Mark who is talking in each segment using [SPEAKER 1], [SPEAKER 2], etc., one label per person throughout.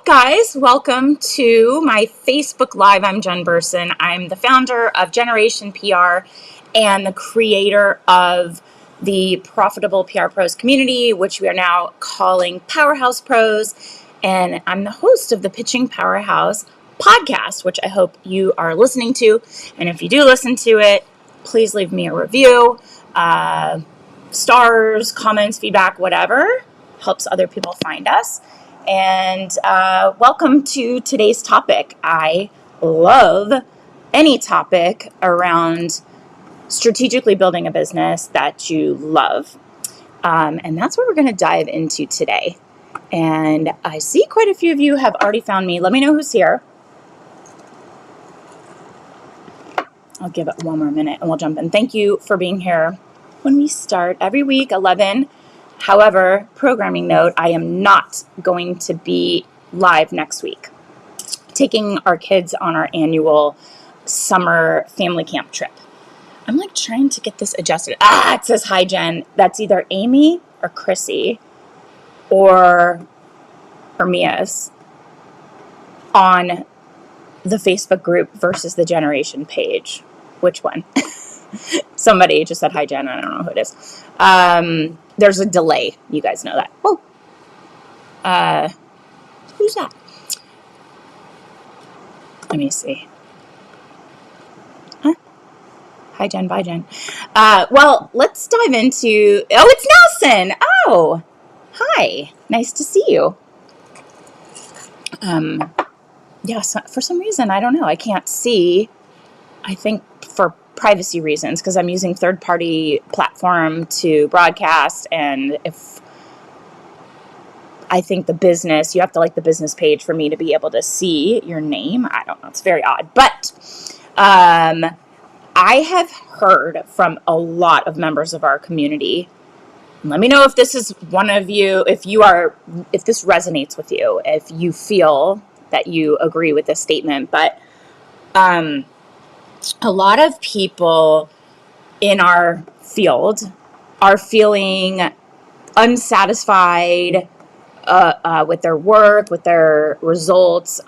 [SPEAKER 1] guys, welcome to my Facebook Live. I'm Jen Burson. I'm the founder of Generation PR and the creator of the Profitable PR Pros community, which we are now calling Powerhouse Pros. And I'm the host of the Pitching Powerhouse podcast, which I hope you are listening to. And if you do listen to it, please leave me a review, stars, comments, feedback, whatever helps other people find us. And welcome to today's topic. I love any topic around strategically building a business that you love. And that's what we're going to dive into today. And I see quite a few of you have already found me. Let me know who's here. I'll give it one more minute and we'll jump in. Thank you for being here. When we start every week, 11. However, programming note, I am not going to be live next week. Taking our kids on our annual summer family camp trip. I'm like trying to get this adjusted. It says hi, Jen. That's either Amy or Chrissy or Mia's on the Facebook group versus the Generation page. Which one? Somebody just said hi, Jen. I don't know who it is. There's a delay. You guys know that. Oh. Who's that? Let me see. Huh? Hi, Jen. Bye, Jen. Well, let's dive into... Oh, it's Nelson. Oh, hi. Nice to see you. So for some reason, I don't know. I can't see. I think for privacy reasons, because I'm using third-party platform to broadcast, and if I think the business, you have to like the business page for me to be able to see your name. I don't know. It's very odd. But I have heard from a lot of members of our community. Let me know if this is one of you, if this resonates with you, if you feel that you agree with this statement. But a lot of people in our field are feeling unsatisfied with their work, with their results.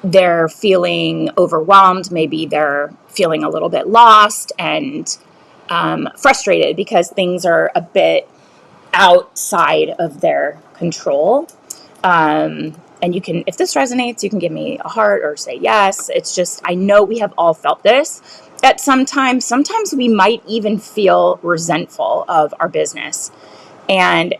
[SPEAKER 1] They're feeling overwhelmed. Maybe they're feeling a little bit lost and frustrated because things are a bit outside of their control. And you can, if this resonates, you can give me a heart or say yes. It's just, I know we have all felt this at some time. Sometimes we might even feel resentful of our business. And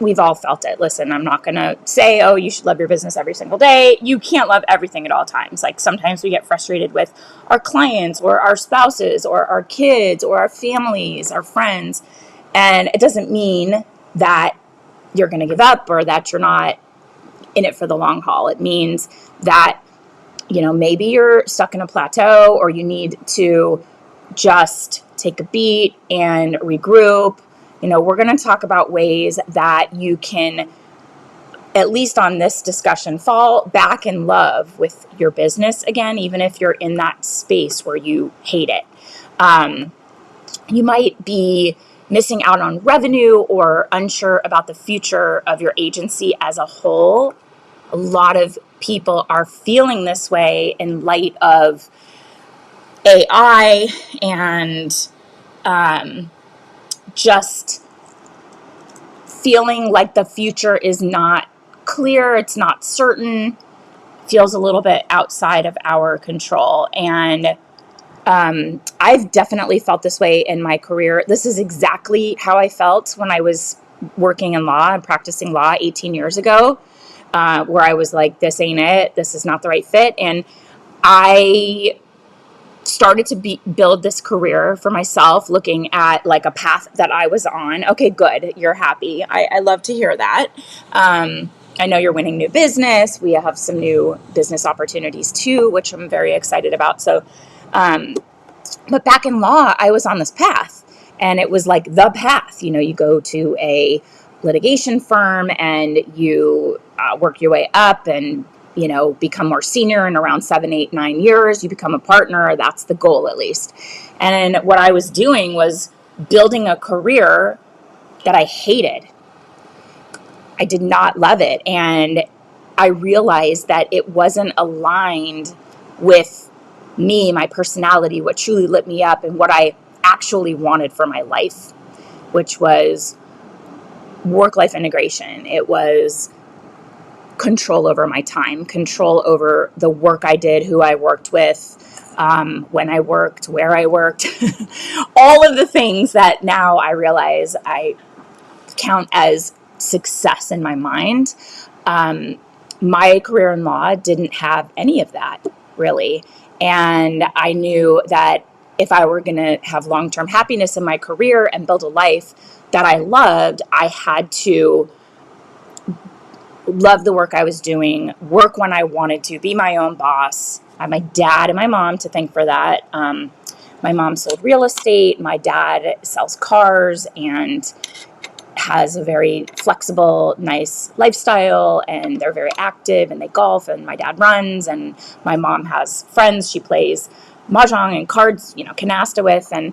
[SPEAKER 1] we've all felt it. Listen, I'm not going to say, oh, you should love your business every single day. You can't love everything at all times. Like sometimes we get frustrated with our clients or our spouses or our kids or our families, our friends. And it doesn't mean that you're going to give up or that you're not in it for the long haul. It means that, maybe you're stuck in a plateau or you need to just take a beat and regroup. We're going to talk about ways that you can, at least on this discussion, fall back in love with your business again, even if you're in that space where you hate it. You might be missing out on revenue or unsure about the future of your agency as a whole. A lot of people are feeling this way in light of AI and just feeling like the future is not clear, it's not certain, feels a little bit outside of our control. And I've definitely felt this way in my career. This is exactly how I felt when I was working in law and practicing law 18 years ago, where I was like, this ain't it. This is not the right fit. And I started to build this career for myself, looking at like a path that I was on. Okay, good. You're happy. I love to hear that. I know you're winning new business. We have some new business opportunities too, which I'm very excited about. So, but back in law, I was on this path and it was like the path. You go to a litigation firm and you work your way up and, become more senior in around 7, 8, 9 years. You become a partner. That's the goal, at least. And what I was doing was building a career that I hated. I did not love it. And I realized that it wasn't aligned with me, my personality, what truly lit me up, and what I actually wanted for my life, which was work-life integration. It was control over my time, control over the work I did, who I worked with, when I worked, where I worked, all of the things that now I realize I count as success in my mind. My career in law didn't have any of that, really. And I knew that if I were going to have long-term happiness in my career and build a life that I loved, I had to love the work I was doing, work when I wanted to, be my own boss. I have my dad and my mom to thank for that. My mom sold real estate. My dad sells cars and has a very flexible, nice lifestyle, and they're very active, and they golf, and my dad runs, and my mom has friends she plays mahjong and cards, canasta with, and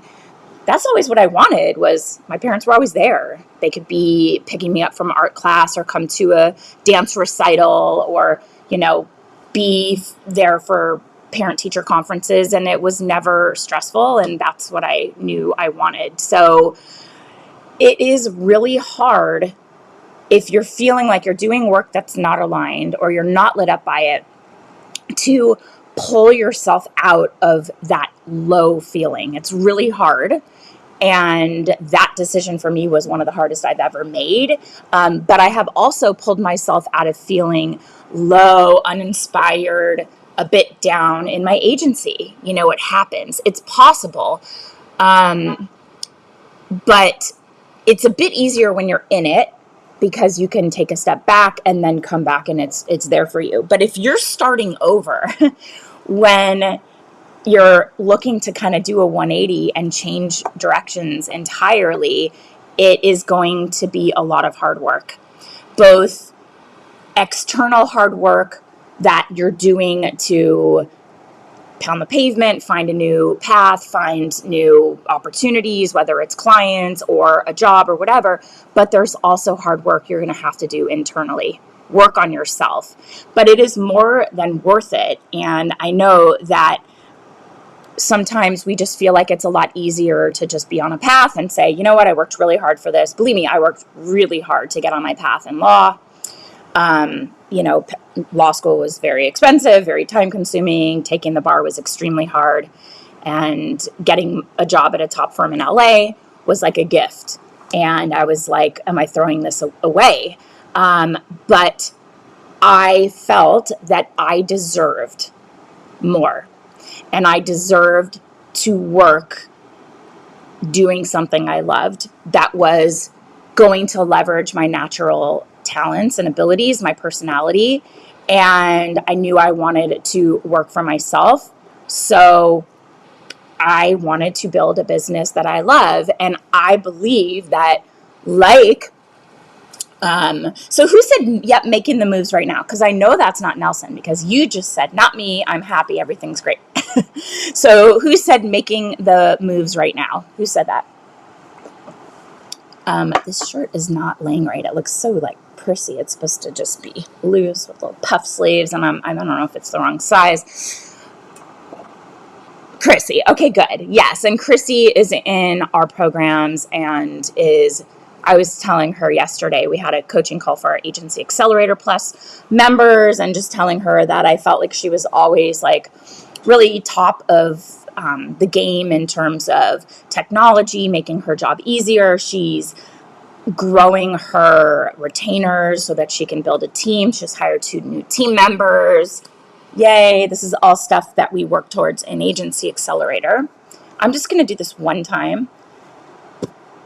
[SPEAKER 1] that's always what I wanted. Was my parents were always there. They could be picking me up from art class or come to a dance recital or, be there for parent-teacher conferences, and it was never stressful, and that's what I knew I wanted. So it is really hard if you're feeling like you're doing work that's not aligned or you're not lit up by it to pull yourself out of that low feeling. It's really hard. And that decision for me was one of the hardest I've ever made. But I have also pulled myself out of feeling low, uninspired, a bit down in my agency. It happens. It's possible. But it's a bit easier when you're in it because you can take a step back and then come back and it's there for you. But if you're starting over when you're looking to kind of do a 180 and change directions entirely, it is going to be a lot of hard work, both external hard work that you're doing to pound the pavement, find a new path, find new opportunities, whether it's clients or a job or whatever. But there's also hard work you're going to have to do internally, work on yourself. But it is more than worth it. And I know that sometimes we just feel like it's a lot easier to just be on a path and say, you know what, I worked really hard for this. Believe me, I worked really hard to get on my path in law. Law school was very expensive, very time consuming. Taking the bar was extremely hard. And getting a job at a top firm in LA was like a gift. And I was like, am I throwing this away? But I felt that I deserved more. And I deserved to work doing something I loved that was going to leverage my natural talents and abilities, my personality. And I knew I wanted to work for myself. So I wanted to build a business that I love. And I believe that, so who said, yep, making the moves right now? Because I know that's not Nelson, because you just said, not me, I'm happy, everything's great. So who said making the moves right now? Who said that? This shirt is not laying right. It looks so prissy. It's supposed to just be loose with little puff sleeves, and I don't know if it's the wrong size. Chrissy. Okay, good. Yes, and Chrissy is in our programs and I was telling her yesterday, we had a coaching call for our Agency Accelerator Plus members, and just telling her that I felt like she was always really top of the game in terms of technology, making her job easier. She's growing her retainers so that she can build a team. She's hired 2 new team members. Yay. This is all stuff that we work towards in Agency Accelerator. I'm just going to do this one time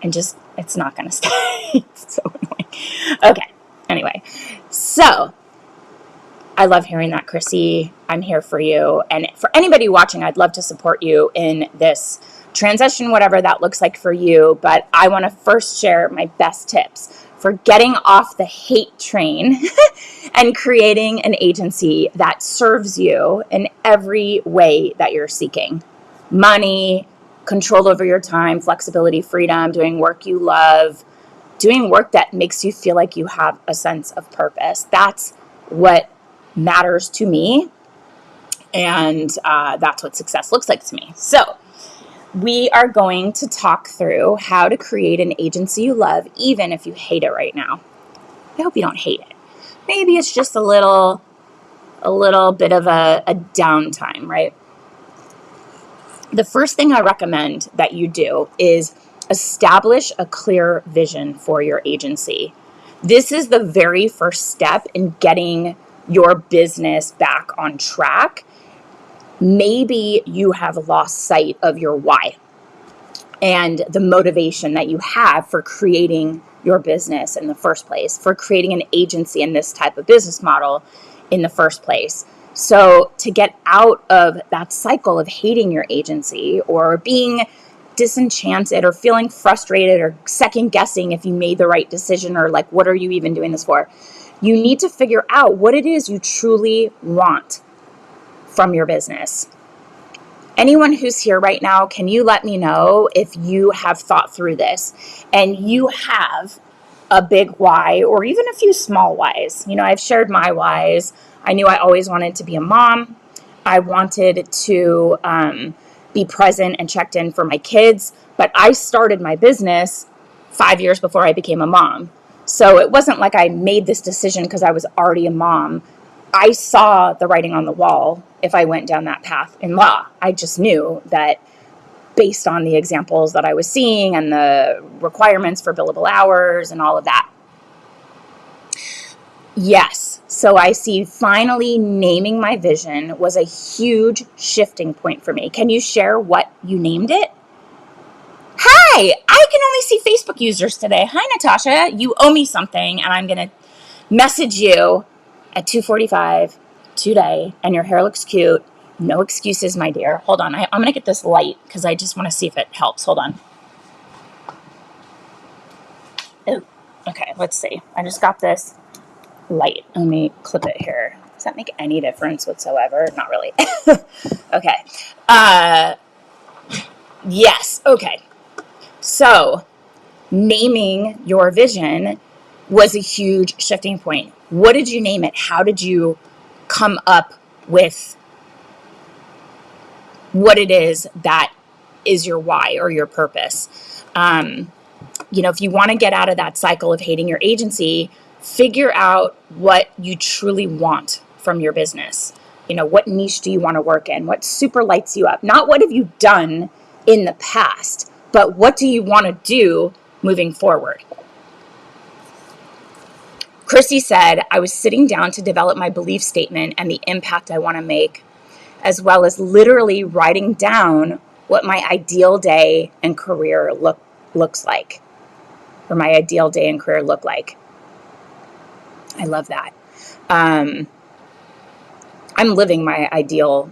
[SPEAKER 1] and it's not going to stay. It's so annoying. Okay. Anyway, so I love hearing that, Chrissy. I'm here for you. And for anybody watching, I'd love to support you in this transition, whatever that looks like for you. But I want to first share my best tips for getting off the hate train and creating an agency that serves you in every way that you're seeking. Money, control over your time, flexibility, freedom, doing work you love, doing work that makes you feel like you have a sense of purpose. That's what matters to me. And that's what success looks like to me. So we are going to talk through how to create an agency you love, even if you hate it right now. I hope you don't hate it. Maybe it's just a little bit of a downtime, right? The first thing I recommend that you do is establish a clear vision for your agency. This is the very first step in getting your business back on track. Maybe you have lost sight of your why and the motivation that you have for creating your business in the first place, for creating an agency in this type of business model in the first place. So to get out of that cycle of hating your agency or being disenchanted or feeling frustrated or second guessing if you made the right decision or like, what are you even doing this for? You need to figure out what it is you truly want from your business. Anyone who's here right now, can you let me know if you have thought through this and you have a big why or even a few small whys? You know, I've shared my whys. I knew I always wanted to be a mom. I wanted to be present and checked in for my kids, but I started my business 5 years before I became a mom. So it wasn't like I made this decision because I was already a mom. I saw the writing on the wall if I went down that path in law. I just knew that based on the examples that I was seeing and the requirements for billable hours and all of that. Yes, so I see finally naming my vision was a huge shifting point for me. Can you share what you named it? Hi, I can only see Facebook users today. Hi, Natasha. You owe me something, and I'm going to message you at 2:45 today, and your hair looks cute. No excuses, my dear. Hold on. I'm going to get this light because I just want to see if it helps. Hold on. Oh, okay, let's see. I just got this light. Let me clip it here. Does that make any difference whatsoever? Not really. Okay. Yes. Okay. So naming your vision was a huge shifting point. What did you name it? How did you come up with what it is that is your why or your purpose? If you want to get out of that cycle of hating your agency, figure out what you truly want from your business. What niche do you want to work in? What super lights you up? Not what have you done in the past, but what do you want to do moving forward? Chrissy said, I was sitting down to develop my belief statement and the impact I want to make, as well as literally writing down what my ideal day and career looks like, or my ideal day and career look like. I love that. I'm living my ideal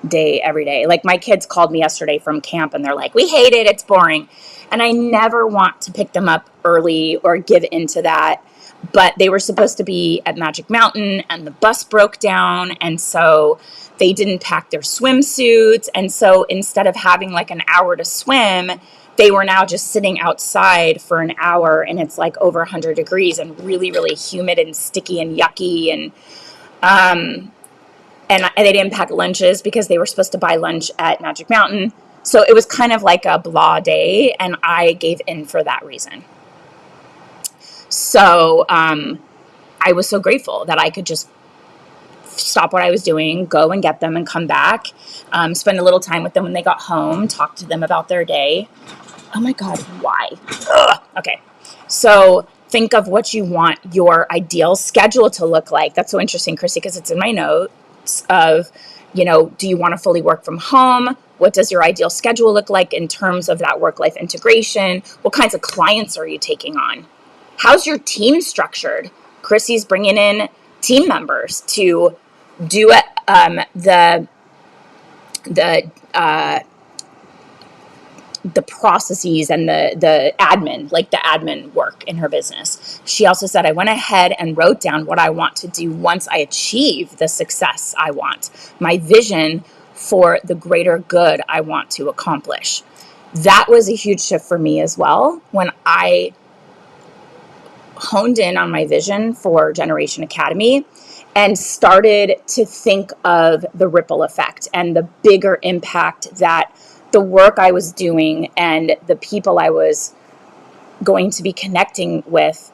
[SPEAKER 1] day every day. Like my kids called me yesterday from camp and they're like, we hate it. It's boring. And I never want to pick them up early or give into that. But they were supposed to be at Magic Mountain and the bus broke down. And so they didn't pack their swimsuits. And so instead of having like an hour to swim, they were now just sitting outside for an hour and it's like over 100 degrees and really, really humid and sticky and yucky. And they didn't pack lunches because they were supposed to buy lunch at Magic Mountain. So it was kind of like a blah day, and I gave in for that reason. So I was so grateful that I could just stop what I was doing, go and get them and come back, spend a little time with them when they got home, talk to them about their day. Oh my God, why? Ugh. Okay, so think of what you want your ideal schedule to look like. That's so interesting, Chrissy, because it's in my notes of, do you want to fully work from home? What does your ideal schedule look like in terms of that work-life integration? What kinds of clients are you taking on? How's your team structured? Chrissy's bringing in team members to do the processes and the admin, like the admin work in her business. She also said, I went ahead and wrote down what I want to do once I achieve the success I want, my vision for the greater good I want to accomplish. That was a huge shift for me as well when I honed in on my vision for Generation Academy and started to think of the ripple effect and the bigger impact that the work I was doing and the people I was going to be connecting with,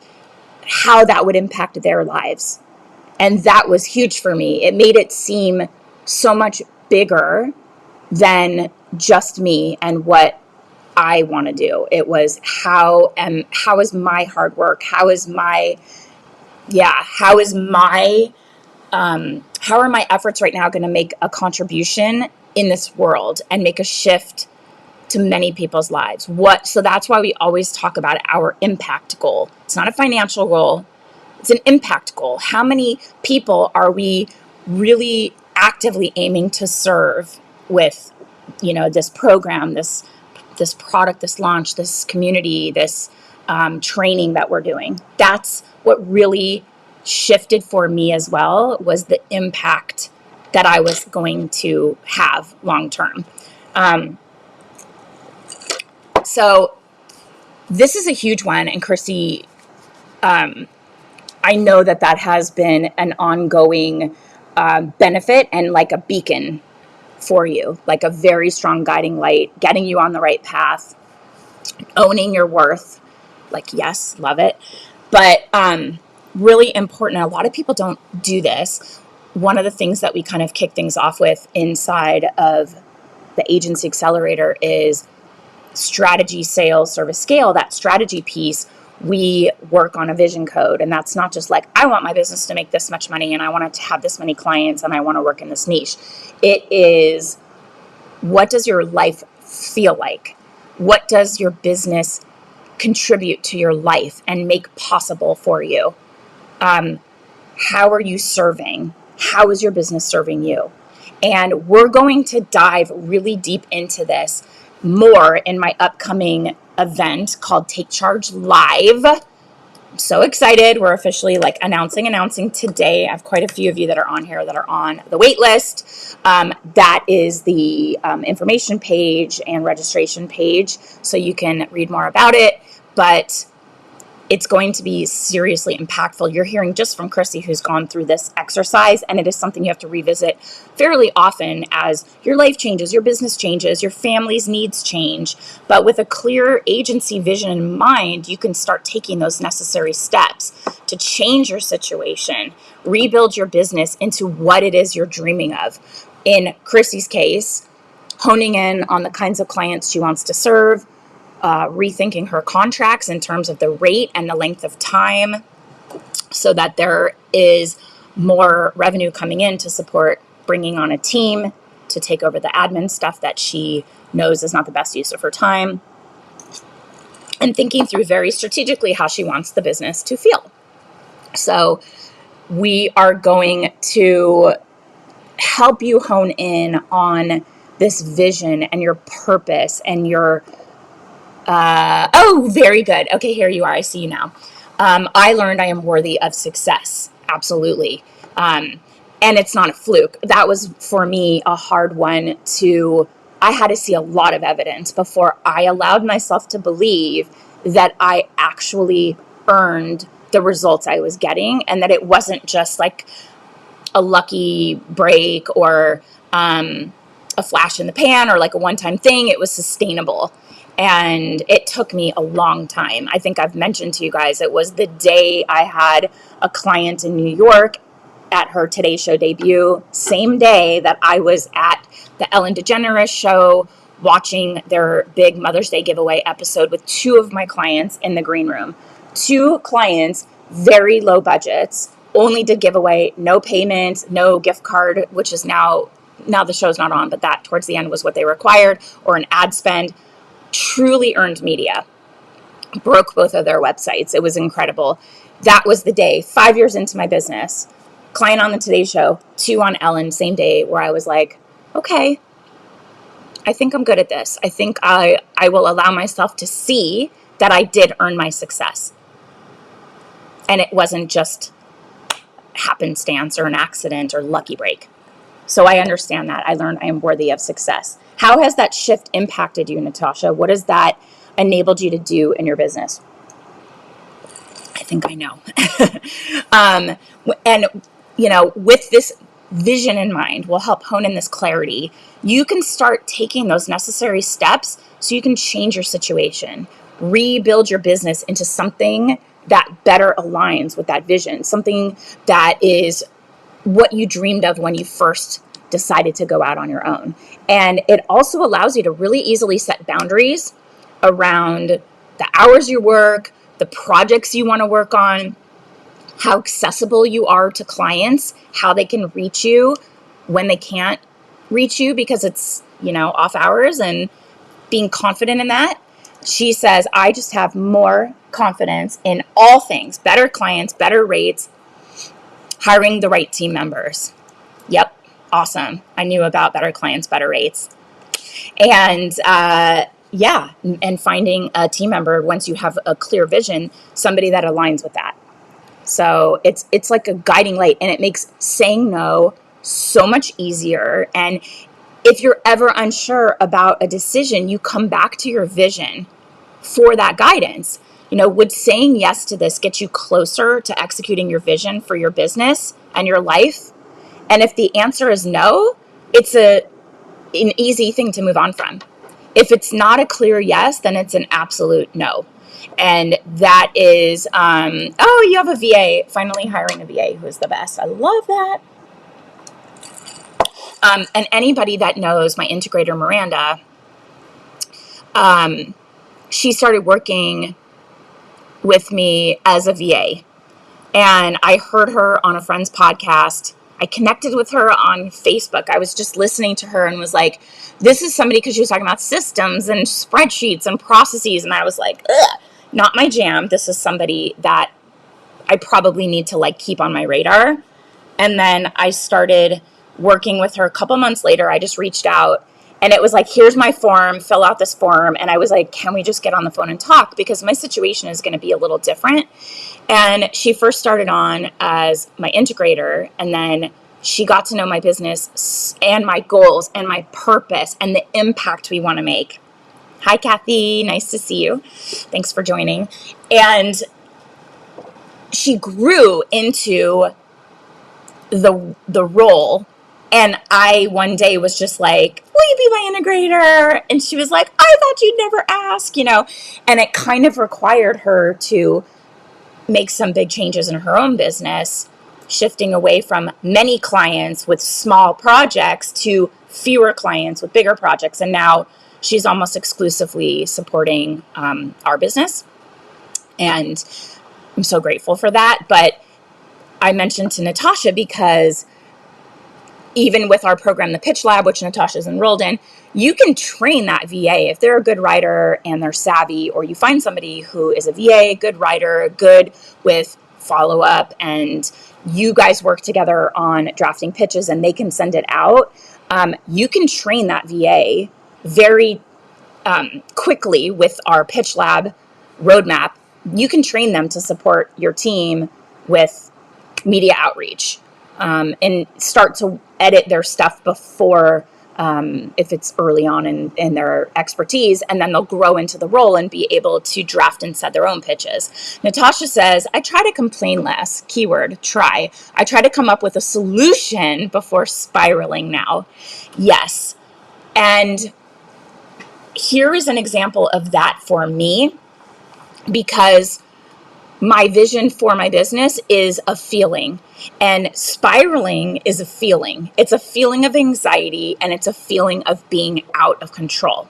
[SPEAKER 1] how that would impact their lives. And that was huge for me. It made it seem so much bigger than just me and what I want to do. It was how is my hard work? How is my how are my efforts right now going to make a contribution in this world and make a shift to many people's lives? So that's why we always talk about our impact goal. It's not a financial goal. It's an impact goal. How many people are we really actively aiming to serve with, this program, this product, this launch, this community, this training that we're doing? That's what really shifted for me as well, was the impact that I was going to have long term. So this is a huge one. And Chrissy, I know that has been an ongoing benefit and like a beacon for you, like a very strong guiding light, getting you on the right path, owning your worth. Like, yes, love it. But really important. A lot of people don't do this. One of the things that we kind of kick things off with inside of the Agency Accelerator is strategy, sales, service, scale. That strategy piece, we work on a vision code. And that's not just like, I want my business to make this much money and I want it to have this many clients and I want to work in this niche. It is, what does your life feel like? What does your business contribute to your life and make possible for you? How are you serving? How is your business serving you? And we're going to dive really deep into this more in my upcoming event called Take Charge Live. I'm so excited. We're officially announcing today. I have quite a few of you that are on here that are on the wait list. That is the information page and registration page, so you can read more about it. But it's going to be seriously impactful. You're hearing just from Chrissy, who's gone through this exercise, and it is something you have to revisit fairly often as your life changes, your business changes, your family's needs change. But with a clear agency vision in mind, you can start taking those necessary steps to change your situation, rebuild your business into what it is you're dreaming of. In Chrissy's case, honing in on the kinds of clients she wants to serve, rethinking her contracts in terms of the rate and the length of time so that there is more revenue coming in to support bringing on a team to take over the admin stuff that she knows is not the best use of her time, and thinking through very strategically how she wants the business to feel. So we are going to help you hone in on this vision and your purpose and your very good. Okay, here you are. I see you now. I learned I am worthy of success. Absolutely. And it's not a fluke. That was, for me, a hard one I had to see a lot of evidence before I allowed myself to believe that I actually earned the results I was getting, and that it wasn't just like a lucky break or a flash in the pan or like a one-time thing. It was sustainable. And it took me a long time. I think I've mentioned to you guys, it was the day I had a client in New York at her Today Show debut, same day that I was at the Ellen DeGeneres show watching their big Mother's Day giveaway episode with two of my clients in the green room. Two clients, very low budgets, only did giveaway, no payment, no gift card, which is now the show's not on, but that towards the end was what they required, or an ad spend. Truly earned media. Broke both of their websites. It was incredible. That was the day, 5 years into my business, client on the Today Show, two on Ellen, same day, where I was like, okay, I think I'm good at this. I think I will allow myself to see that I did earn my success. And it wasn't just happenstance or an accident or lucky break. So I understand that. I learned I am worthy of success. How has that shift impacted you, Natasha? What has that enabled you to do in your business? I think I know. And, with this vision in mind, will help hone in this clarity. You can start taking those necessary steps so you can change your situation, rebuild your business into something that better aligns with that vision, something that is what you dreamed of when you first decided to go out on your own. And it also allows you to really easily set boundaries around the hours you work, the projects you want to work on, how accessible you are to clients, how they can reach you when they can't reach you because it's, off hours, and being confident in that. She says, I just have more confidence in all things, better clients, better rates, hiring the right team members. Yep. Awesome. I knew about better clients, better rates. And, and finding a team member once you have a clear vision, somebody that aligns with that. So it's like a guiding light, and it makes saying no so much easier. And if you're ever unsure about a decision, you come back to your vision for that guidance. Would saying yes to this get you closer to executing your vision for your business and your life? And if the answer is no, it's an easy thing to move on from. If it's not a clear yes, then it's an absolute no. And that is, you have a VA, finally hiring a VA who is the best. I love that. And anybody that knows my integrator, Miranda, she started working with me as a VA. And I heard her on a friend's podcast. I connected with her on Facebook. I was just listening to her and was like, this is somebody, because she was talking about systems and spreadsheets and processes. And I was like, ugh, not my jam. This is somebody that I probably need to keep on my radar. And then I started working with her a couple months later. I just reached out, and it was like, here's my form, fill out this form. And I was like, can we just get on the phone and talk? Because my situation is going to be a little different. And she first started on as my integrator, and then she got to know my business and my goals and my purpose and the impact we want to make. Hi, Kathy. Nice to see you. Thanks for joining. And she grew into the role. And I one day was just like, will you be my integrator? And she was like, I thought you'd never ask, and it kind of required her to make some big changes in her own business, shifting away from many clients with small projects to fewer clients with bigger projects. And now she's almost exclusively supporting our business. And I'm so grateful for that. But I mentioned to Natasha, because even with our program, the Pitch Lab, which Natasha's enrolled in, you can train that VA if they're a good writer and they're savvy, or you find somebody who is a VA, good writer, good with follow-up, and you guys work together on drafting pitches and they can send it out. You can train that VA very quickly with our Pitch Lab roadmap. You can train them to support your team with media outreach, and start to edit their stuff before, if it's early on in their expertise, and then they'll grow into the role and be able to draft and set their own pitches. Natasha says, I try to complain less, keyword, try. I try to come up with a solution before spiraling now. Yes. And here is an example of that for me, because my vision for my business is a feeling, and spiraling is a feeling. It's a feeling of anxiety, and it's a feeling of being out of control.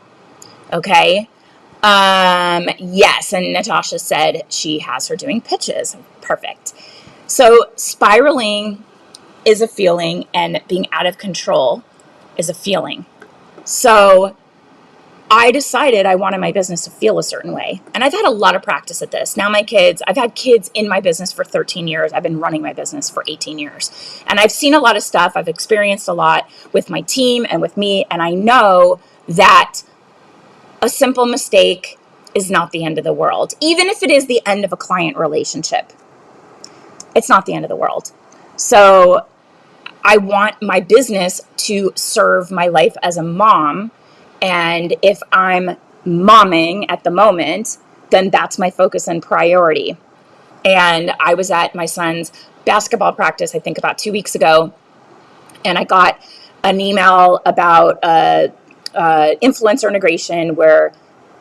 [SPEAKER 1] Okay. Yes. And Natasha said she has her doing pitches. Perfect. So spiraling is a feeling, and being out of control is a feeling. So I decided I wanted my business to feel a certain way. And I've had a lot of practice at this. Now I've had kids in my business for 13 years. I've been running my business for 18 years. And I've seen a lot of stuff. I've experienced a lot with my team and with me. And I know that a simple mistake is not the end of the world. Even if it is the end of a client relationship, it's not the end of the world. So I want my business to serve my life as a mom. And if I'm momming at the moment, then that's my focus and priority. And I was at my son's basketball practice, I think about 2 weeks ago, and I got an email about influencer integration where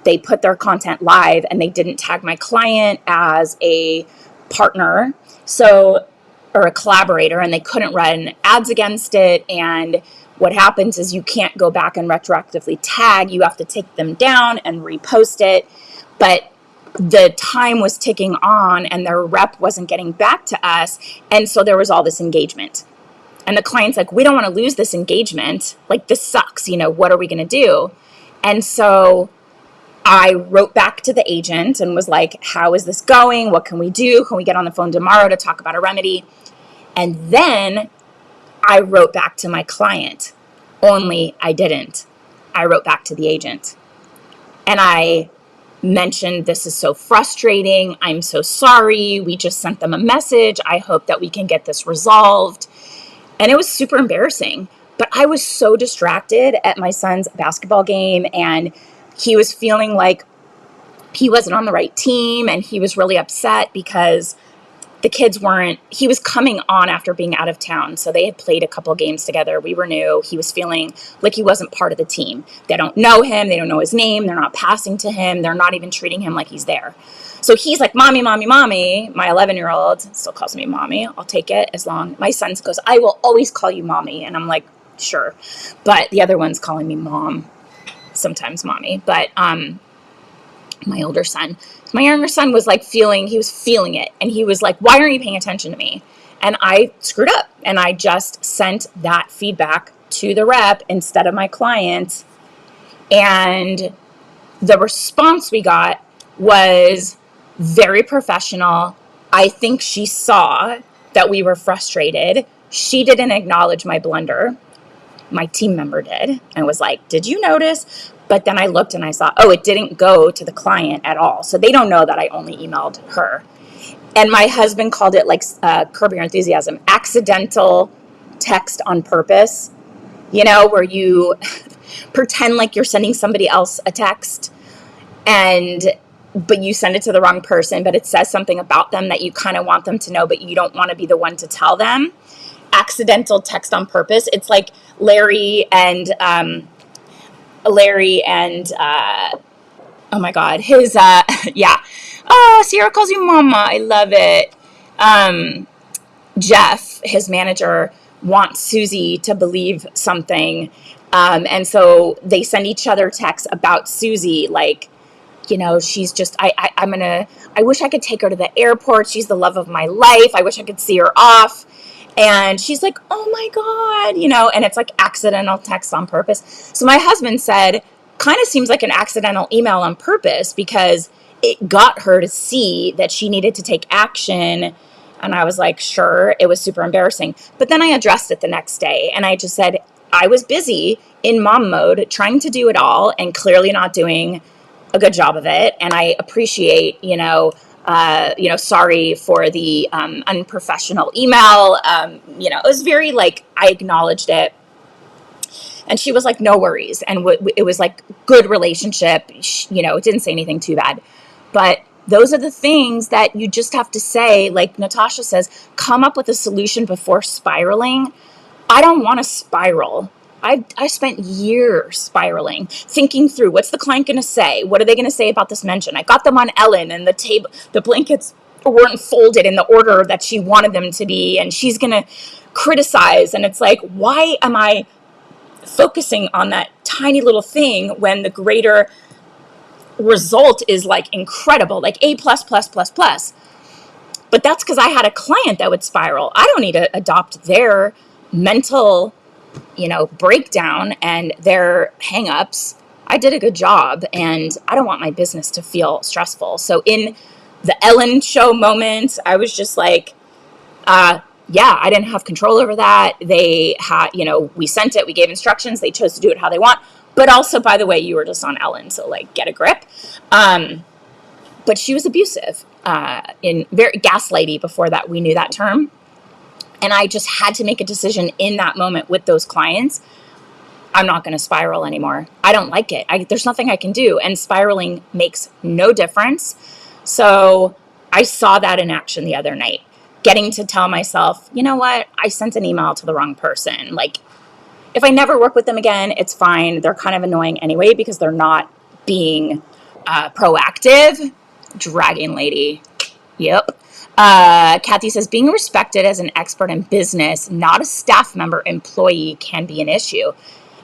[SPEAKER 1] they put their content live and they didn't tag my client as a partner, so, or a collaborator, and they couldn't run ads against it. And what happens is you can't go back and retroactively tag, you have to take them down and repost it. But the time was ticking on and their rep wasn't getting back to us. And so there was all this engagement. And the client's like, we don't want to lose this engagement. Like, this sucks. What are we going to do? And so I wrote back to the agent and was like, how is this going? What can we do? Can we get on the phone tomorrow to talk about a remedy? And then I wrote back to my client. Only I didn't. I wrote back to the agent. And I mentioned, this is so frustrating. I'm so sorry. We just sent them a message. I hope that we can get this resolved. And it was super embarrassing. But I was so distracted at my son's basketball game, and he was feeling like he wasn't on the right team, and he was really upset because the kids weren't, he was coming on after being out of town. So they had played a couple games together. We were new. He was feeling like he wasn't part of the team. They don't know him. They don't know his name. They're not passing to him. They're not even treating him like he's there. So he's like, mommy, mommy, mommy. My 11-year-old still calls me mommy. I'll take it as long. My son goes, I will always call you mommy. And I'm like, sure. But the other one's calling me mom, sometimes mommy. But my older son. My younger son was like he was feeling it. And he was like, why aren't you paying attention to me? And I screwed up. And I just sent that feedback to the rep instead of my client. And the response we got was very professional. I think she saw that we were frustrated. She didn't acknowledge my blunder. My team member did, and was like, did you notice? But then I looked and I saw, oh, it didn't go to the client at all. So they don't know that I only emailed her. And my husband called it, like, Curb Your Enthusiasm, accidental text on purpose, where you pretend like you're sending somebody else a text, but you send it to the wrong person, but it says something about them that you kind of want them to know, but you don't want to be the one to tell them. Accidental text on purpose. It's like Larry and oh my God, his yeah. Oh, Sierra calls you mama. I love it. Jeff, his manager, wants Susie to believe something, and so they send each other texts about Susie, like, she's just, I wish I could take her to the airport. She's the love of my life. I wish I could see her off. And she's like, oh my God, and it's like accidental text on purpose. So my husband said, kind of seems like an accidental email on purpose, because it got her to see that she needed to take action. And I was like, sure. It was super embarrassing. But then I addressed it the next day, and I just said, I was busy in mom mode trying to do it all and clearly not doing a good job of it. And I appreciate, sorry for the unprofessional email. It was very, like, I acknowledged it. And she was like, no worries. And it was like good relationship. It didn't say anything too bad. But those are the things that you just have to say. Like Natasha says, come up with a solution before spiraling. I don't want to spiral. I spent years spiraling, thinking through, what's the client going to say? What are they going to say about this mention? I got them on Ellen, and the blankets weren't folded in the order that she wanted them to be, and she's going to criticize. And it's like, why am I focusing on that tiny little thing when the greater result is like incredible, like A++++? But that's because I had a client that would spiral. I don't need to adopt their mental breakdown and their hangups. I did a good job, and I don't want my business to feel stressful. So in the Ellen show moment, I was just like, I didn't have control over that. They had, we sent it, we gave instructions, they chose to do it how they want. But also, by the way, you were just on Ellen, so like, get a grip. But she was abusive, in very gaslighty. Before that, we knew that term. And I just had to make a decision in that moment with those clients. I'm not going to spiral anymore. I don't like it. There's nothing I can do. And spiraling makes no difference. So I saw that in action the other night. Getting to tell myself, you know what? I sent an email to the wrong person. Like, if I never work with them again, it's fine. They're kind of annoying anyway because they're not being proactive. Dragon lady. Yep. Kathy says, being respected as an expert in business, not a staff member employee, can be an issue.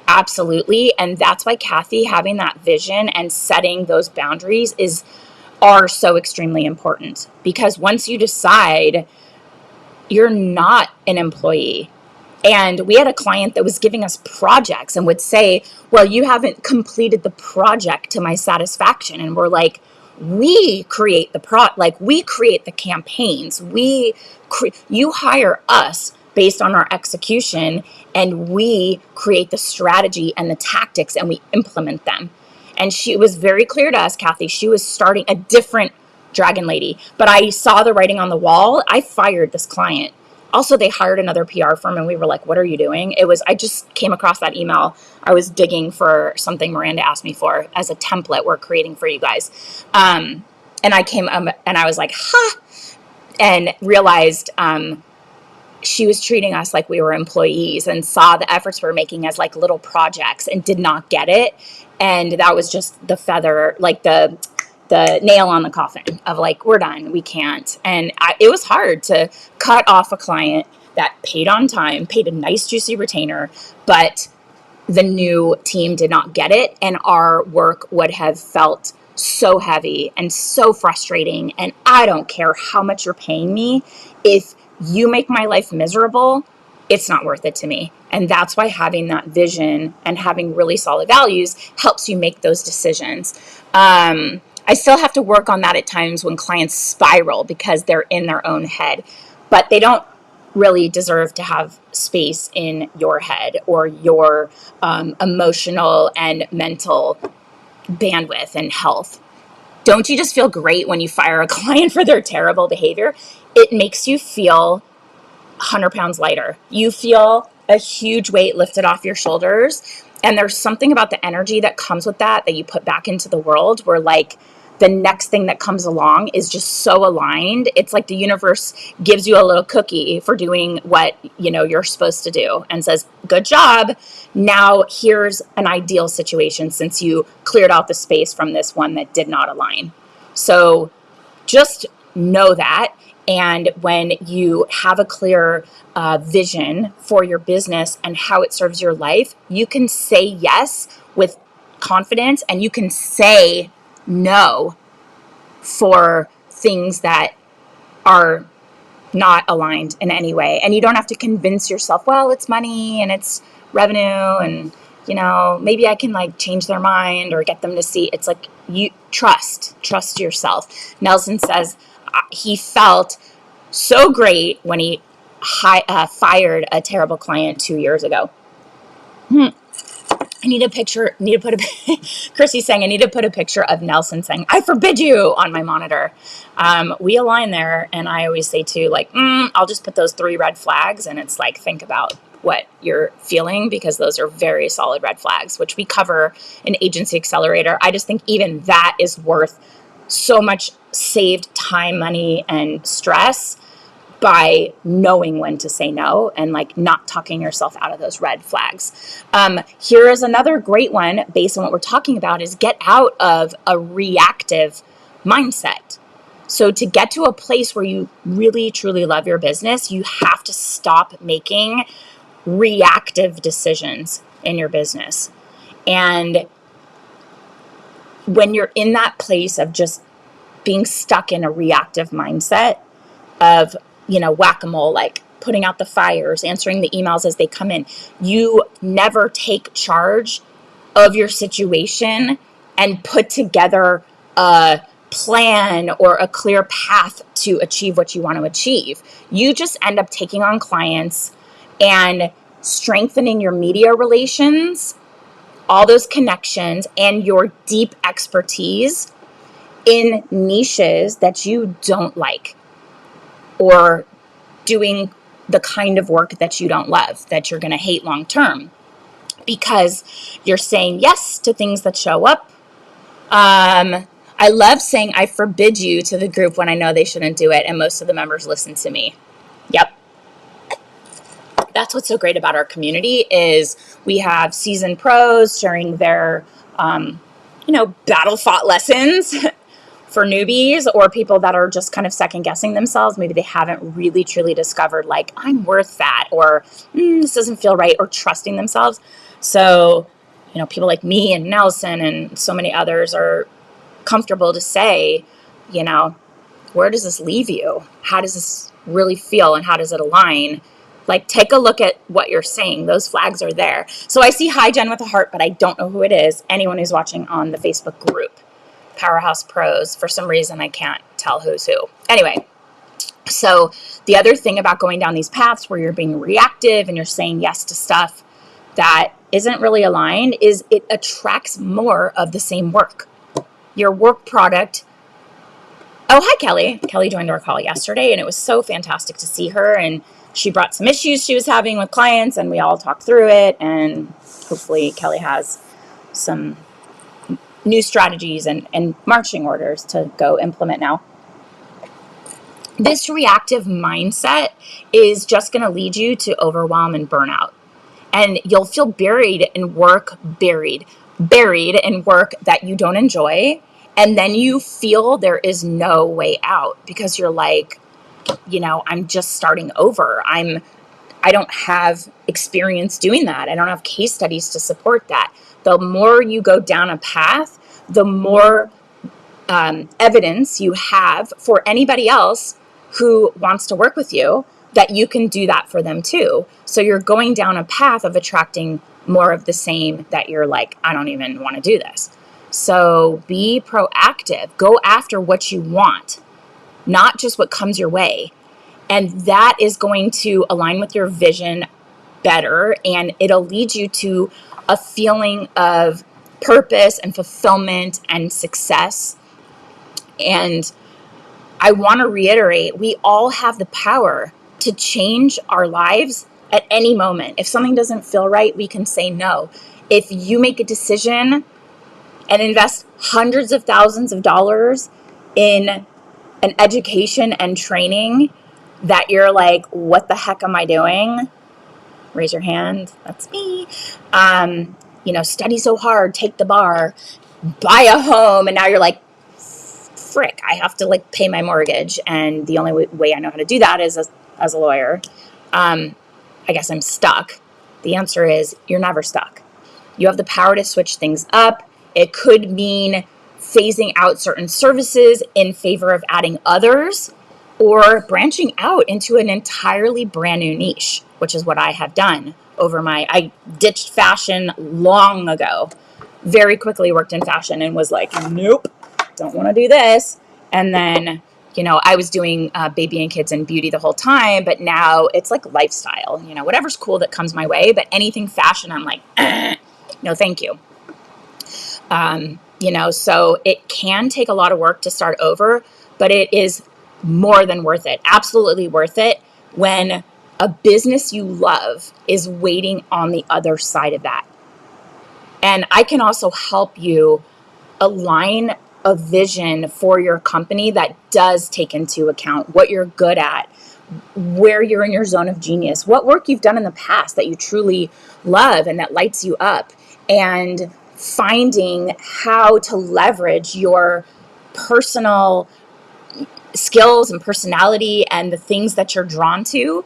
[SPEAKER 1] Absolutely. And that's why, Kathy, having that vision and setting those boundaries are so extremely important, because once you decide you're not an employee. And we had a client that was giving us projects and would say, well, you haven't completed the project to my satisfaction. And we're like, we create we create the campaigns. You hire us based on our execution, and we create the strategy and the tactics, and we implement them. And she was very clear to us, Kathy, she was starting a different dragon lady, but I saw the writing on the wall. I fired this client. Also, they hired another PR firm, and we were like, what are you doing? I just came across that email. I was digging for something Miranda asked me for as a template we're creating for you guys. And I came and I was like, and realized she was treating us like we were employees, and saw the efforts we were making as like little projects, and did not get it. And that was just the feather, like the nail on the coffin of like, we're done, we can't. And it was hard to cut off a client that paid on time, paid a nice juicy retainer, but the new team did not get it, and our work would have felt so heavy and so frustrating. And I don't care how much you're paying me, if you make my life miserable, it's not worth it to me. And that's why having that vision and having really solid values helps you make those decisions. I still have to work on that at times when clients spiral because they're in their own head, but they don't really deserve to have space in your head or your emotional and mental bandwidth and health. Don't you just feel great when you fire a client for their terrible behavior? It makes you feel 100 pounds lighter. You feel a huge weight lifted off your shoulders. And there's something about the energy that comes with that you put back into the world, where like the next thing that comes along is just so aligned. It's like the universe gives you a little cookie for doing what you're supposed to do, and says, good job. Now here's an ideal situation, since you cleared out the space from this one that did not align. So just know that. And when you have a clear vision for your business and how it serves your life, you can say yes with confidence, and you can say no for things that are not aligned in any way. And you don't have to convince yourself, well, it's money and it's revenue, and maybe I can like change their mind or get them to see. It's like, you trust yourself. Nelson says he felt so great when he fired a terrible client 2 years ago. I need a picture. Chrissy's saying, I need to put a picture of Nelson saying, I forbid you, on my monitor. We align there. And I always say too, like, I'll just put those 3 red flags. And it's like, think about what you're feeling, because those are very solid red flags, which we cover in Agency Accelerator. I just think even that is worth so much saved time, money, and stress by knowing when to say no, and like not talking yourself out of those red flags. Here is another great one based on what we're talking about, is get out of a reactive mindset. So to get to a place where you really, truly love your business, you have to stop making reactive decisions in your business. And when you're in that place of just being stuck in a reactive mindset of, whack-a-mole, like putting out the fires, answering the emails as they come in, you never take charge of your situation and put together a plan or a clear path to achieve what you want to achieve. You just end up taking on clients and strengthening your media relations, all those connections, and your deep expertise in niches that you don't like, or doing the kind of work that you don't love, that you're going to hate long term, because you're saying yes to things that show up. I I love saying I forbid you to the group when I know they shouldn't do it, and most of the members listen to me. Yep. That's what's so great about our community is we have seasoned pros sharing their, battle fought lessons for newbies or people that are just kind of second guessing themselves. Maybe they haven't really truly discovered like, I'm worth that, or this doesn't feel right, or trusting themselves. So, people like me and Nelson and so many others are comfortable to say, where does this leave you? How does this really feel, and how does it align? Like, take a look at what you're saying. Those flags are there. So I see hi Jen with a heart, but I don't know who it is. Anyone who's watching on the Facebook group, Powerhouse Pros, for some reason I can't tell who's who. Anyway, so the other thing about going down these paths where you're being reactive and you're saying yes to stuff that isn't really aligned is it attracts more of the same work. Your work product. Oh, hi, Kelly. Kelly joined our call yesterday, and it was so fantastic to see her. And she brought some issues she was having with clients, and we all talked through it. And hopefully Kelly has some new strategies and marching orders to go implement now. This reactive mindset is just going to lead you to overwhelm and burnout. And you'll feel buried in work that you don't enjoy. And then you feel there is no way out because you're like, I'm just starting over. I don't have experience doing that. I don't have case studies to support that. The more you go down a path, the more evidence you have for anybody else who wants to work with you that you can do that for them too. So you're going down a path of attracting more of the same that you're like, I don't even want to do this. So be proactive. Go after what you want, not just what comes your way. And that is going to align with your vision better, and it'll lead you to a feeling of purpose and fulfillment and success. And I want to reiterate, we all have the power to change our lives at any moment. If something doesn't feel right, we can say no. If you make a decision and invest hundreds of thousands of dollars in an education and training that you're like, what the heck am I doing? Raise your hand. That's me. Study so hard, take the bar, buy a home, and now you're like, frick, I have to pay my mortgage, and the only way I know how to do that is as a lawyer. I guess I'm stuck. The answer is you're never stuck. You have the power to switch things up. It could mean phasing out certain services in favor of adding others, or branching out into an entirely brand new niche, which is what I have done I ditched fashion long ago, very quickly worked in fashion and was like, nope, don't want to do this. And then, I was doing baby and kids and beauty the whole time, but now it's like lifestyle, whatever's cool that comes my way, but anything fashion, I'm like, no, thank you. So it can take a lot of work to start over, but it is more than worth it. Absolutely worth it when a business you love is waiting on the other side of that. And I can also help you align a vision for your company that does take into account what you're good at, where you're in your zone of genius, what work you've done in the past that you truly love and that lights you up, and finding how to leverage your personal skills and personality and the things that you're drawn to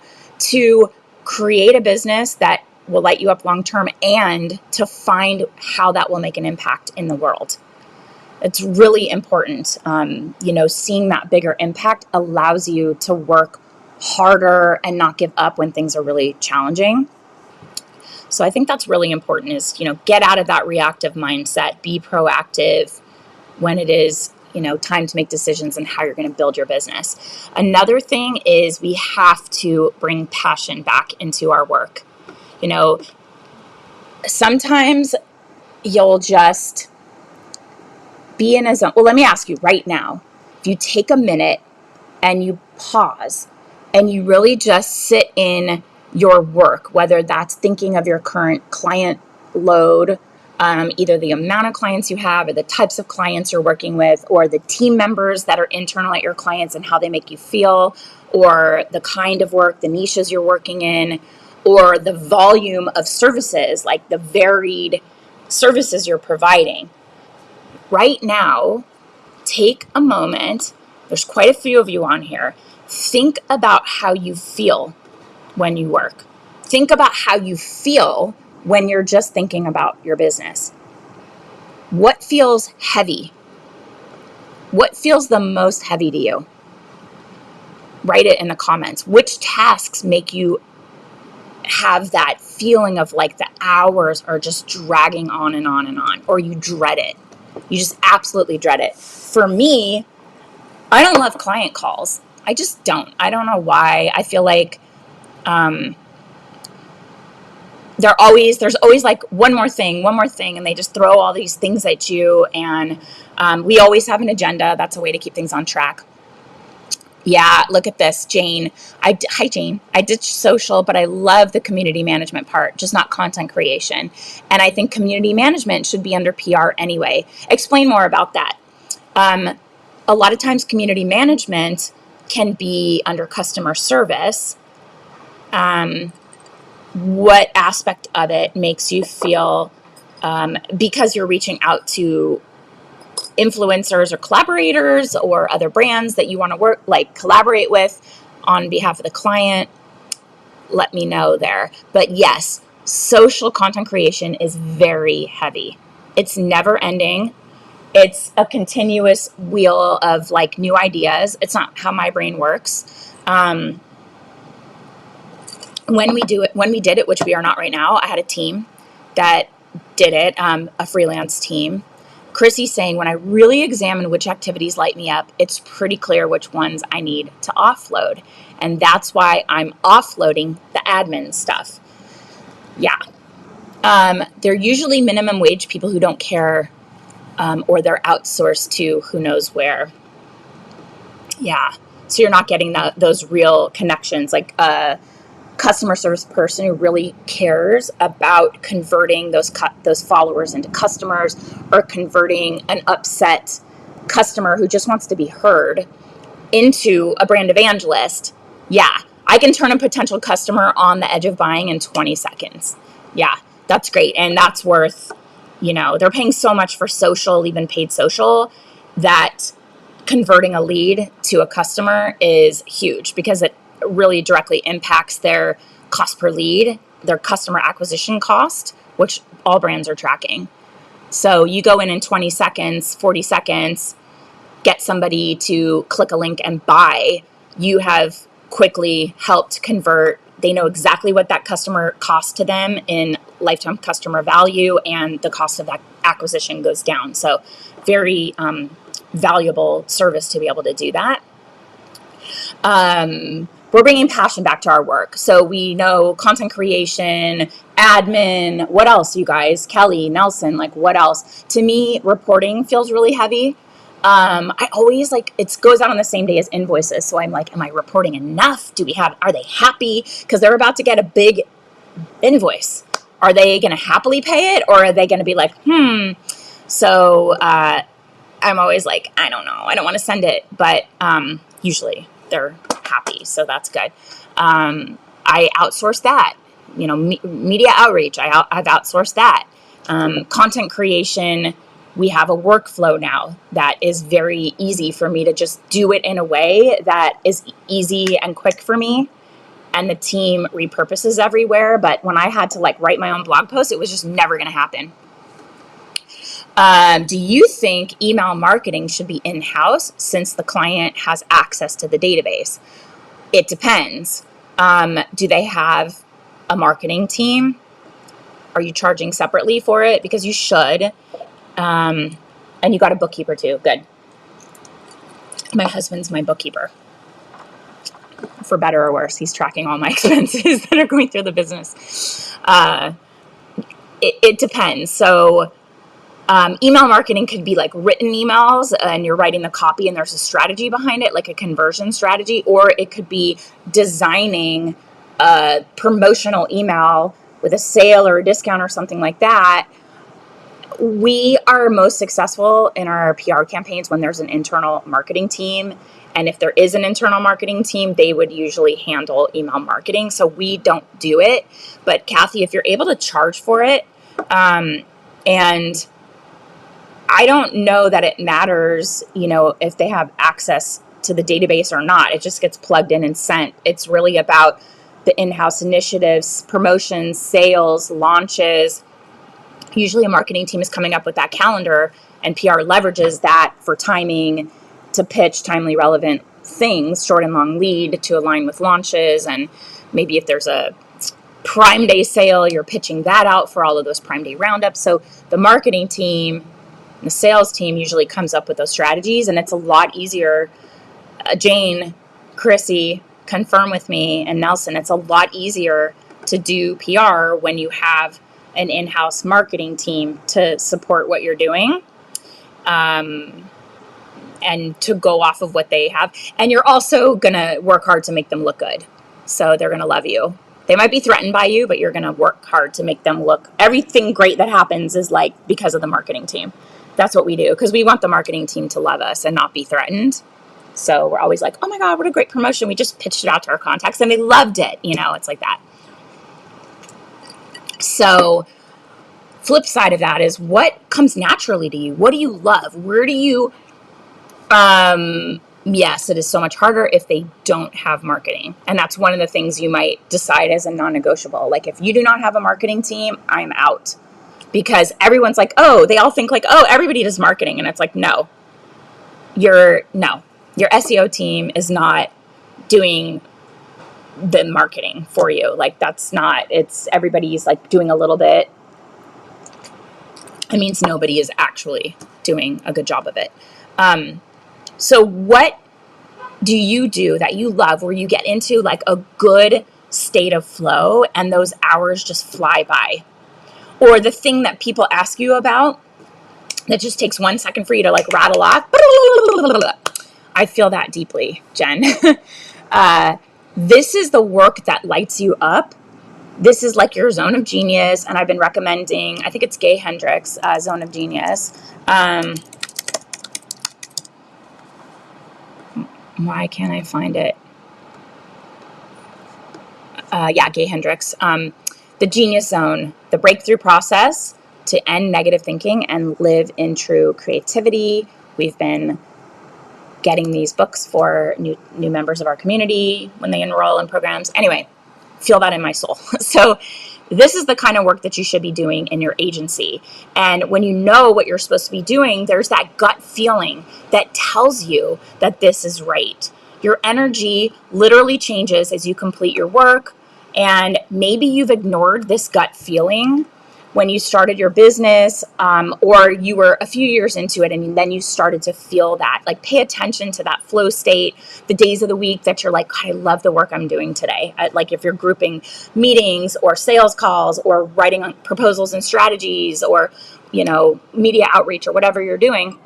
[SPEAKER 1] create a business that will light you up long term, and to find how that will make an impact in the world. It's really important. Seeing that bigger impact allows you to work harder and not give up when things are really challenging. So I think that's really important is, get out of that reactive mindset, be proactive when it is, time to make decisions and how you're going to build your business. Another thing is we have to bring passion back into our work. Sometimes you'll just be in a zone. Well, let me ask you right now, if you take a minute and you pause and you really just sit in your work, whether that's thinking of your current client load, either the amount of clients you have or the types of clients you're working with or the team members that are internal at your clients and how they make you feel, or the kind of work, the niches you're working in, or the volume of services, like the varied services you're providing. Right now, take a moment. There's quite a few of you on here. Think about how you feel when you work. Think about how you feel when you're just thinking about your business. What feels heavy? What feels the most heavy to you? Write it in the comments. Which tasks make you have that feeling of like the hours are just dragging on and on and on, or you dread it? You just absolutely dread it. For me, I don't love client calls. I just don't. I don't know why. I feel like there's always like one more thing, and they just throw all these things at you. And we always have an agenda. That's a way to keep things on track. Yeah, look at this, Jane. Hi, Jane. I ditched social, but I love the community management part, just not content creation. And I think community management should be under PR anyway. Explain more about that. A lot of times community management can be under customer service. What aspect of it makes you feel, because you're reaching out to influencers or collaborators or other brands that you want to collaborate with on behalf of the client, let me know there. But yes, social content creation is very heavy. It's never ending. It's a continuous wheel of like new ideas. It's not how my brain works. When we did it, which we are not right now, I had a team that did it, a freelance team. Chrissy's saying, when I really examine which activities light me up, it's pretty clear which ones I need to offload. And that's why I'm offloading the admin stuff. Yeah. They're usually minimum wage people who don't care, or they're outsourced to who knows where. Yeah. So you're not getting those real connections, like a customer service person who really cares about converting those followers into customers, or converting an upset customer who just wants to be heard into a brand evangelist. Yeah, I can turn a potential customer on the edge of buying in 20 seconds. Yeah, that's great. And that's worth, they're paying so much for social, even paid social, that converting a lead to a customer is huge because it really directly impacts their cost per lead, their customer acquisition cost, which all brands are tracking. So you go in 20 seconds, 40 seconds, get somebody to click a link and buy. You have quickly helped convert. They know exactly what that customer cost to them in lifetime customer value, and the cost of that acquisition goes down. So very valuable service to be able to do that. We're bringing passion back to our work. So we know content creation, admin, what else, you guys? Kelly, Nelson, like what else? To me, reporting feels really heavy. I always it goes out on the same day as invoices. So I'm like, am I reporting enough? Are they happy? Because they're about to get a big invoice. Are they going to happily pay it? Or are they going to be like, So, I'm always like, I don't know. I don't want to send it. But, usually they're happy. So that's good. I outsource that, media outreach. I've outsourced that. Content creation. We have a workflow now that is very easy for me to just do it in a way that is easy and quick for me. And the team repurposes everywhere. But when I had to write my own blog post, it was just never going to happen. Do you think email marketing should be in-house since the client has access to the database? It depends. Do they have a marketing team? Are you charging separately for it? Because you should. And you got a bookkeeper too. Good. My husband's my bookkeeper. For better or worse, he's tracking all my expenses that are going through the business. It depends. So email marketing could be written emails and you're writing the copy and there's a strategy behind it, like a conversion strategy, or it could be designing a promotional email with a sale or a discount or something like that. We are most successful in our PR campaigns when there's an internal marketing team. And if there is an internal marketing team, they would usually handle email marketing. So we don't do it. But Kathy, if you're able to charge for it, and I don't know that it matters, if they have access to the database or not. It just gets plugged in and sent. It's really about the in-house initiatives, promotions, sales, launches. Usually a marketing team is coming up with that calendar, and PR leverages that for timing to pitch timely relevant things, short and long lead to align with launches. And maybe if there's a Prime Day sale, you're pitching that out for all of those Prime Day roundups. So the marketing team, the sales team usually comes up with those strategies, and it's a lot easier. Jane, Chrissy, confirm with me, and Nelson, it's a lot easier to do PR when you have an in-house marketing team to support what you're doing, and to go off of what they have. And you're also going to work hard to make them look good. So they're going to love you. They might be threatened by you, but you're going to work hard to make them look. Everything great that happens is because of the marketing team. That's what we do, because we want the marketing team to love us and not be threatened. So we're always like, oh my God, what a great promotion. We just pitched it out to our contacts and they loved it. It's like that. So flip side of that is, what comes naturally to you? What do you love? Where do you, yes, it is so much harder if they don't have marketing. And that's one of the things you might decide as a non-negotiable. Like, if you do not have a marketing team, I'm out. Because everyone's like, they all think everybody does marketing. And it's like, no, your SEO team is not doing the marketing for you. Everybody's doing a little bit. It means nobody is actually doing a good job of it. So what do you do that you love, where you get into a good state of flow and those hours just fly by? Or the thing that people ask you about that just takes 1 second for you to rattle off. I feel that deeply, Jen. This is the work that lights you up. This is your zone of genius. And I've been recommending, I think it's Gay Hendricks' Zone of Genius. Why can't I find it? Gay Hendricks. The Genius Zone, the breakthrough process to end negative thinking and live in true creativity. We've been getting these books for new members of our community when they enroll in programs. Anyway, feel that in my soul. So this is the kind of work that you should be doing in your agency. And when you know what you're supposed to be doing, there's that gut feeling that tells you that this is right. Your energy literally changes as you complete your work. And maybe you've ignored this gut feeling when you started your business, or you were a few years into it and then you started to feel that. Pay attention to that flow state, the days of the week that you're God, I love the work I'm doing today. If you're grouping meetings or sales calls or writing on proposals and strategies or, media outreach or whatever you're doing,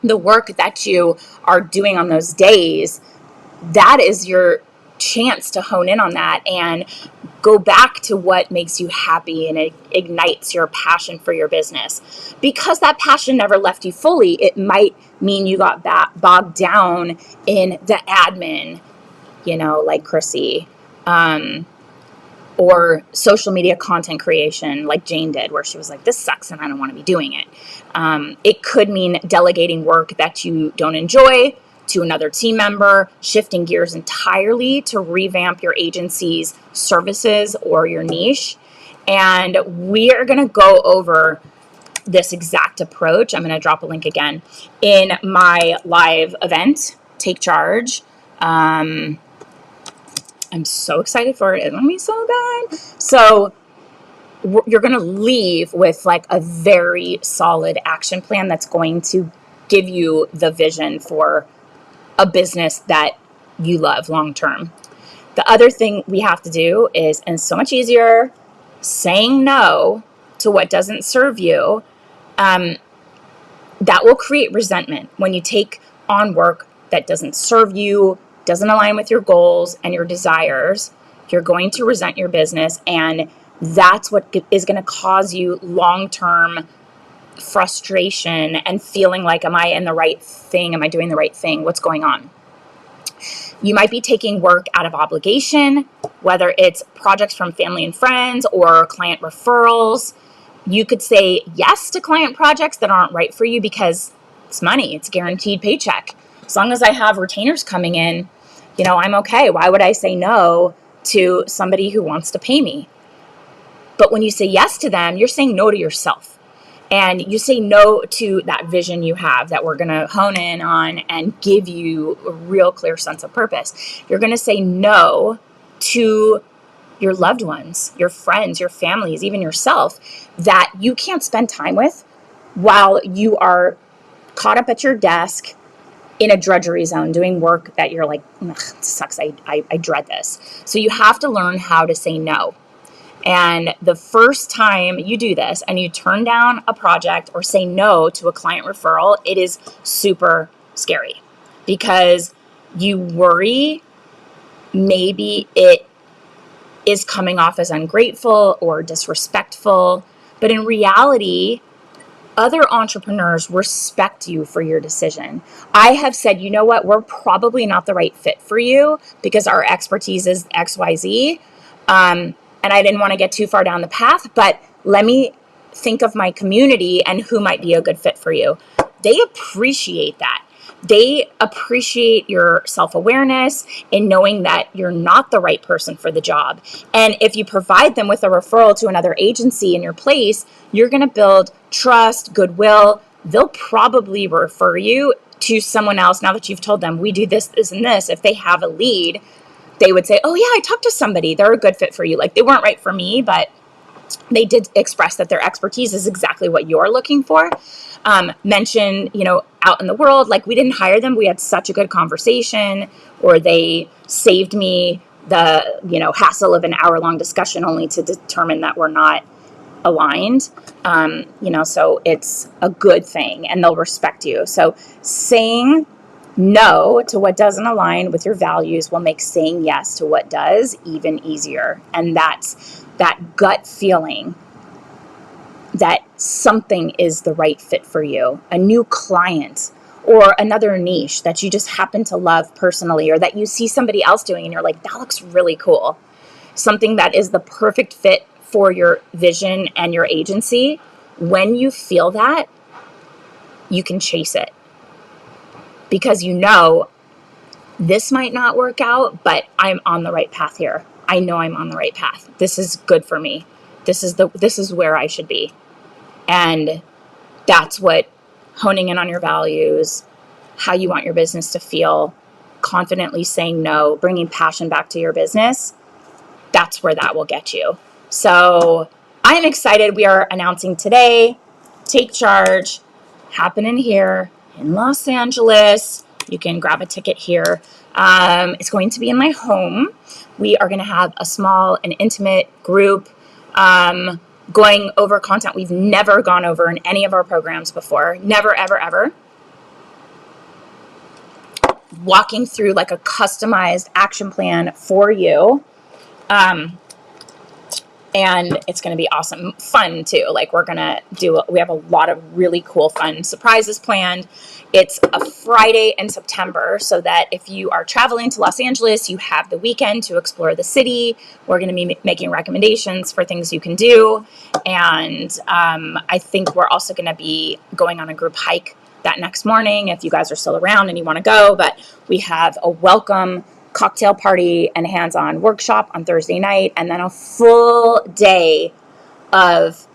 [SPEAKER 1] the work that you are doing on those days, that is your chance to hone in on that and go back to what makes you happy and it ignites your passion for your business. Because that passion never left you fully, it might mean you got bogged down in the admin, like Chrissy, or social media content creation like Jane did, where she was like, this sucks and I don't want to be doing it. It could mean delegating work that you don't enjoy to another team member, shifting gears entirely to revamp your agency's services or your niche. And we are going to go over this exact approach. I'm going to drop a link again in my live event, Take Charge. I'm so excited for it. It's going to be so bad. So you're going to leave with a very solid action plan that's going to give you the vision for a business that you love long term. The other thing we have to do is, and it's so much easier, saying no to what doesn't serve you, that will create resentment. When you take on work that doesn't serve you, doesn't align with your goals and your desires, you're going to resent your business, and that's what is going to cause you long-term frustration and feeling like, am I in the right thing? Am I doing the right thing? What's going on? You might be taking work out of obligation, whether it's projects from family and friends or client referrals. You could say yes to client projects that aren't right for you because it's money, it's a guaranteed paycheck. As long as I have retainers coming in, I'm okay. Why would I say no to somebody who wants to pay me? But when you say yes to them, you're saying no to yourself. And you say no to that vision you have that we're going to hone in on and give you a real clear sense of purpose. You're going to say no to your loved ones, your friends, your families, even yourself, that you can't spend time with while you are caught up at your desk in a drudgery zone doing work that you're like, ugh, it sucks. I dread this. So you have to learn how to say no. And the first time you do this and you turn down a project or say no to a client referral, it is super scary because you worry maybe it is coming off as ungrateful or disrespectful. But in reality, other entrepreneurs respect you for your decision. I have said, you know what, we're probably not the right fit for you because our expertise is XYZ. And I didn't want to get too far down the path, but let me think of my community and who might be a good fit for you. They appreciate that. They appreciate your self-awareness in knowing that you're not the right person for the job. And if you provide them with a referral to another agency in your place, you're going to build trust, goodwill. They'll probably refer you to someone else now that you've told them, we do this, this, and this. If they have a lead, they would say, oh yeah, I talked to somebody. They're a good fit for you. Like, they weren't right for me, but they did express that their expertise is exactly what you're looking for. Mention, out in the world, like, we didn't hire them. We had such a good conversation, or they saved me the, hassle of an hour-long discussion only to determine that we're not aligned. So it's a good thing and they'll respect you. So saying no to what doesn't align with your values will make saying yes to what does even easier. And that's that gut feeling that something is the right fit for you, a new client or another niche that you just happen to love personally, or that you see somebody else doing and you're like, that looks really cool. Something that is the perfect fit for your vision and your agency. When you feel that, you can chase it because this might not work out, but I'm on the right path here. I know I'm on the right path. This is good for me. This is where I should be. And that's what honing in on your values, how you want your business to feel, confidently saying no, bringing passion back to your business, that's where that will get you. So I'm excited. We are announcing today, Take Charge, happening here in Los Angeles. You can grab a ticket here. It's going to be in my home. We are going to have a small and intimate group going over content we've never gone over in any of our programs before. Never, ever, ever. Walking through like a customized action plan for you. And it's going to be awesome. Fun too. Like, we have a lot of really cool, fun surprises planned. It's a Friday in September, so that if you are traveling to Los Angeles, you have the weekend to explore the city. We're going to be making recommendations for things you can do. And I think we're also going to be going on a group hike that next morning if you guys are still around and you want to go. But we have a welcome cocktail party and hands-on workshop on Thursday night, and then a full day of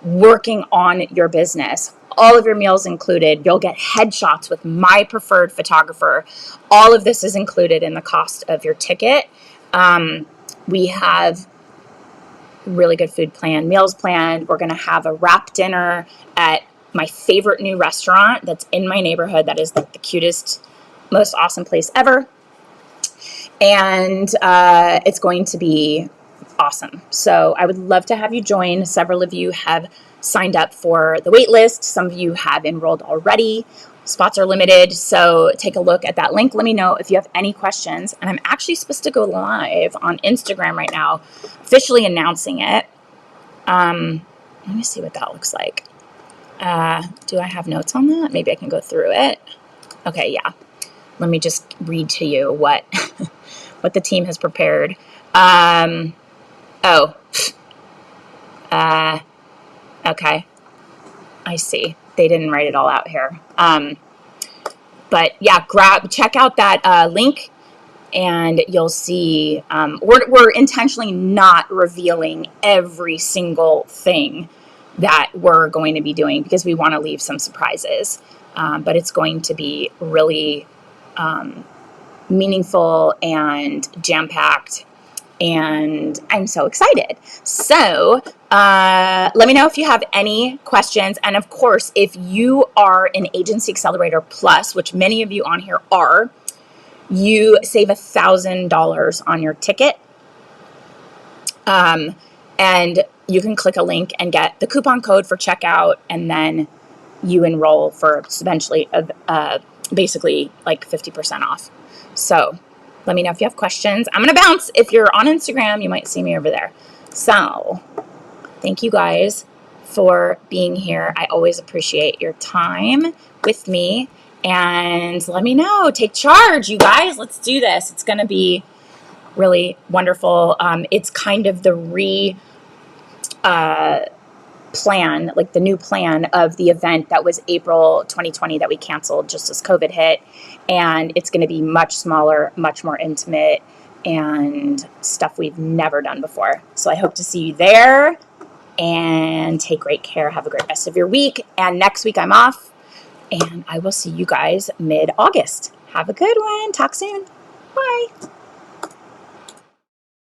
[SPEAKER 1] working on your business. All of your meals included. You'll get headshots with my preferred photographer. All of this is included in the cost of your ticket. We have really good food planned, meals planned. We're going to have a wrap dinner at my favorite new restaurant that's in my neighborhood. That is like the cutest, most awesome place ever. And it's going to be awesome. So I would love to have you join. Several of you have signed up for the wait list. Some of you have enrolled already. Spots are limited, so take a look at that link. Let me know if you have any questions. And I'm actually supposed to go live on Instagram right now, officially announcing it. Let me see what that looks like. Do I have notes on that? Maybe I can go through it. Okay, yeah. Let me just read to you what what the team has prepared. Oh, okay. I see. They didn't write it all out here. But yeah, check out that link, and you'll see. We're intentionally not revealing every single thing that we're going to be doing because we want to leave some surprises. But it's going to be really meaningful and jam-packed, and I'm so excited. So let me know if you have any questions. And of course, if you are an Agency Accelerator Plus, which many of you on here are, you save $1,000 on your ticket. And you can click a link and get the coupon code for checkout, and then you enroll for eventually basically like 50% off. So let me know if you have questions. I'm going to bounce. If you're on Instagram, you might see me over there. So thank you guys for being here. I always appreciate your time with me. And let me know. Take charge, you guys. Let's do this. It's going to be really wonderful. It's kind of the plan, like the new plan of the event that was April 2020 that we canceled just as COVID hit. And it's going to be much smaller, much more intimate, and stuff we've never done before. So I hope to see you there, and take great care. Have a great rest of your week. And next week I'm off, and I will see you guys mid-August. Have a good one. Talk soon. Bye.